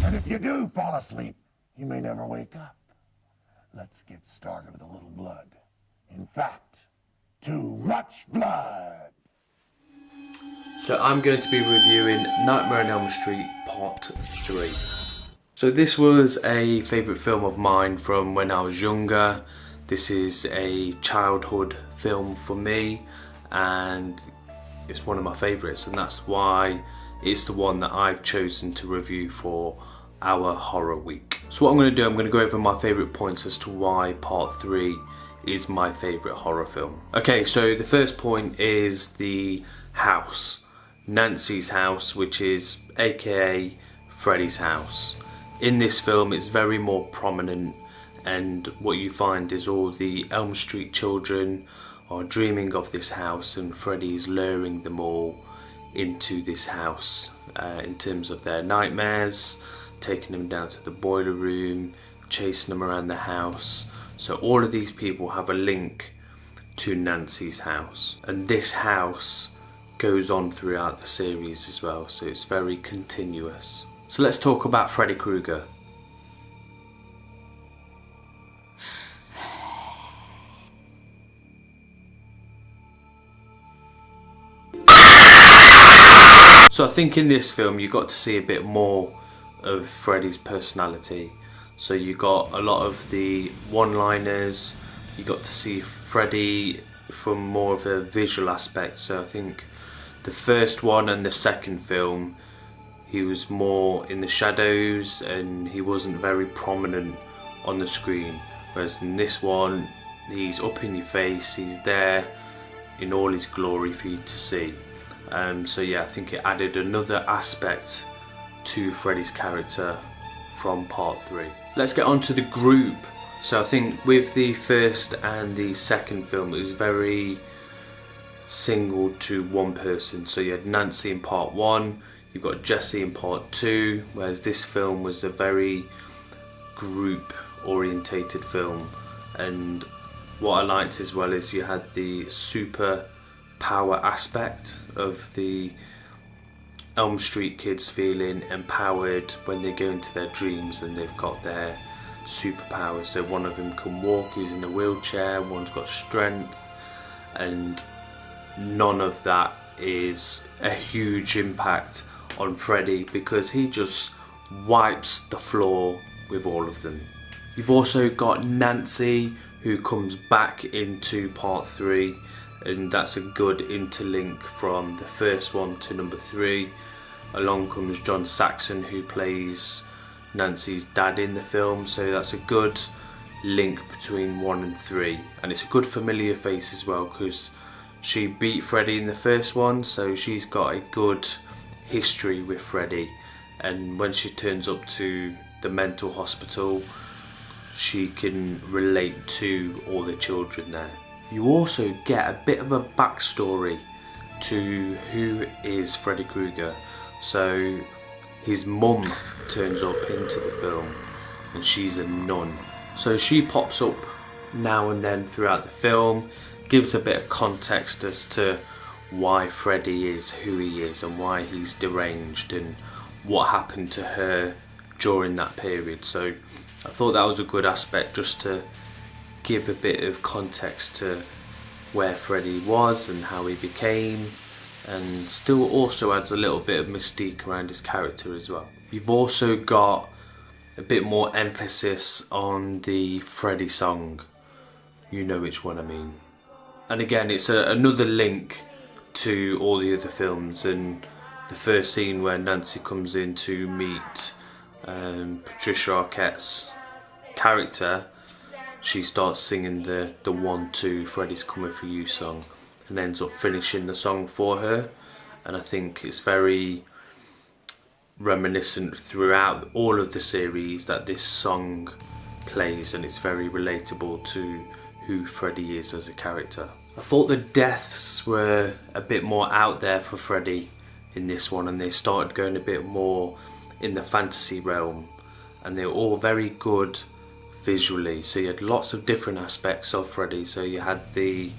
And if you do fall asleep, you may never wake up. Let's get started with a little blood. In fact, too much blood. So I'm going to be reviewing Nightmare on Elm Street Part 3. So this was a favourite film of mine from when I was younger. This is a childhood film for me and it's one of my favourites, and that's why it's the one that I've chosen to review for our horror week. So what I'm going to do, I'm going to go over my favourite points as to why Part 3 is my favourite horror film. Okay, so the first point is the house. Nancy's house, which is aka Freddy's house. In this film it's very more prominent, and what you find is all the Elm Street children are dreaming of this house and Freddy is luring them all into this house in terms of their nightmares, taking them down to the boiler room, chasing them around the house. So all of these people have a link to Nancy's house, and this house goes on throughout the series as well, so it's very continuous. So let's talk about Freddy Krueger. So I think in this film you got to see a bit more of Freddy's personality. So you got a lot of the one-liners, you got to see Freddy from more of a visual aspect. So I think the first one and the second film, he was more in the shadows and he wasn't very prominent on the screen. Whereas in this one, he's up in your face, he's there in all his glory for you to see. So yeah, I think it added another aspect to Freddy's character from Part 3. Let's get on to the group. So I think with the first and the second film, it was very single to one person. So you had Nancy in Part 1, you've got Jesse in Part 2, whereas this film was a very group orientated film. And what I liked as well is you had the super power aspect of the Elm Street kids feeling empowered when they go into their dreams and they've got their superpowers. So one of them can walk, he's in a wheelchair, one's got strength, and none of that is a huge impact on Freddy because he just wipes the floor with all of them. You've also got Nancy, who comes back into Part 3, and that's a good interlink from the first one to number 3. Along comes John Saxon, who plays Nancy's dad in the film, so that's a good link between 1 and 3, and it's a good familiar face as well because she beat Freddy in the first one, so she's got a good history with Freddy, and when she turns up to the mental hospital she can relate to all the children there. You also get a bit of a backstory to who is Freddy Krueger. So his mum turns up into the film and she's a nun. So she pops up now and then throughout the film, gives a bit of context as to why Freddy is who he is and why he's deranged and what happened to her during that period. So I thought that was a good aspect just to give a bit of context to where Freddy was and how he became, and still also adds a little bit of mystique around his character as well. You've also got a bit more emphasis on the Freddy song, you know which one I mean. And again, it's another link to all the other films, and the first scene where Nancy comes in to meet Patricia Arquette's character, she starts singing the 1-2 Freddy's Coming For You song and ends up finishing the song for her, and I think it's very reminiscent throughout all of the series that this song plays, and it's very relatable to who Freddy is as a character. I thought the deaths were a bit more out there for Freddy in this one, and they started going a bit more in the fantasy realm, and they were all very good visually. So you had lots of different aspects of Freddy. So you had the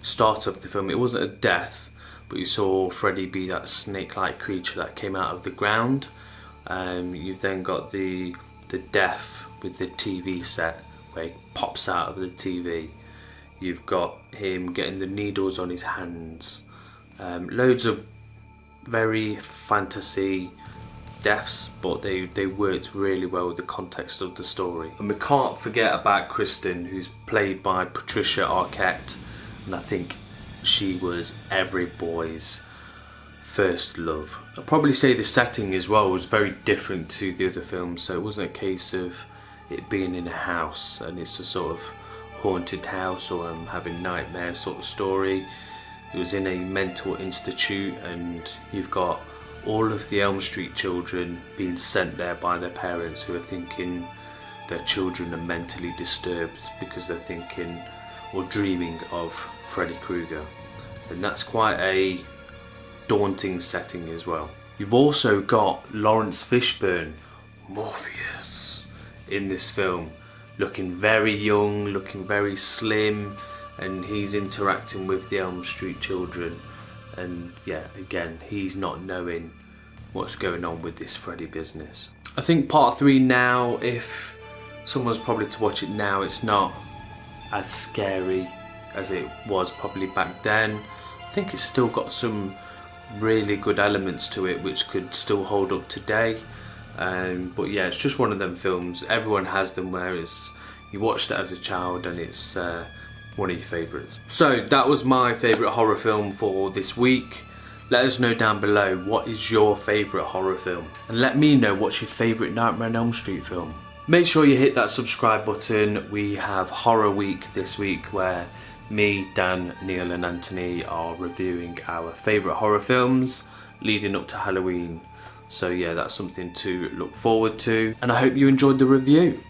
start of the film, it wasn't a death, but you saw Freddy be that snake-like creature that came out of the ground, You've then got the deaf with the TV set where he pops out of the TV. You've got him getting the needles on his hands. Loads of very fantasy deaths, but they worked really well with the context of the story. And we can't forget about Kristen, who's played by Patricia Arquette, and I think she was every boy's first love. I'll probably say the setting as well was very different to the other films, so it wasn't a case of it being in a house and it's a sort of haunted house or I'm having nightmares sort of story. It was in a mental institute, and you've got all of the Elm Street children being sent there by their parents who are thinking their children are mentally disturbed because they're thinking or dreaming of Freddy Krueger. And that's quite a daunting setting as well. You've also got Lawrence Fishburne, Morpheus, in this film, looking very young, looking very slim, and he's interacting with the Elm Street children. And yeah, again, he's not knowing what's going on with this Freddy business. I think part 3 now, if someone's probably to watch it now, it's not as scary as it was probably back then. I think it's still got some really good elements to it which could still hold up today. But yeah, it's just one of them films. Everyone has them where it's, you watched it as a child and it's one of your favourites. So that was my favourite horror film for this week. Let us know down below, what is your favourite horror film? And let me know what's your favourite Nightmare on Elm Street film. Make sure you hit that subscribe button. We have Horror Week this week where me, Dan, Neil and Anthony are reviewing our favourite horror films leading up to Halloween. So yeah, that's something to look forward to. And I hope you enjoyed the review.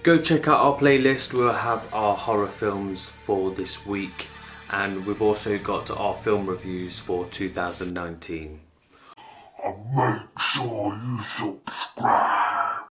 Go check out our playlist. We'll have our horror films for this week, and we've also got our film reviews for 2019. And make sure you subscribe.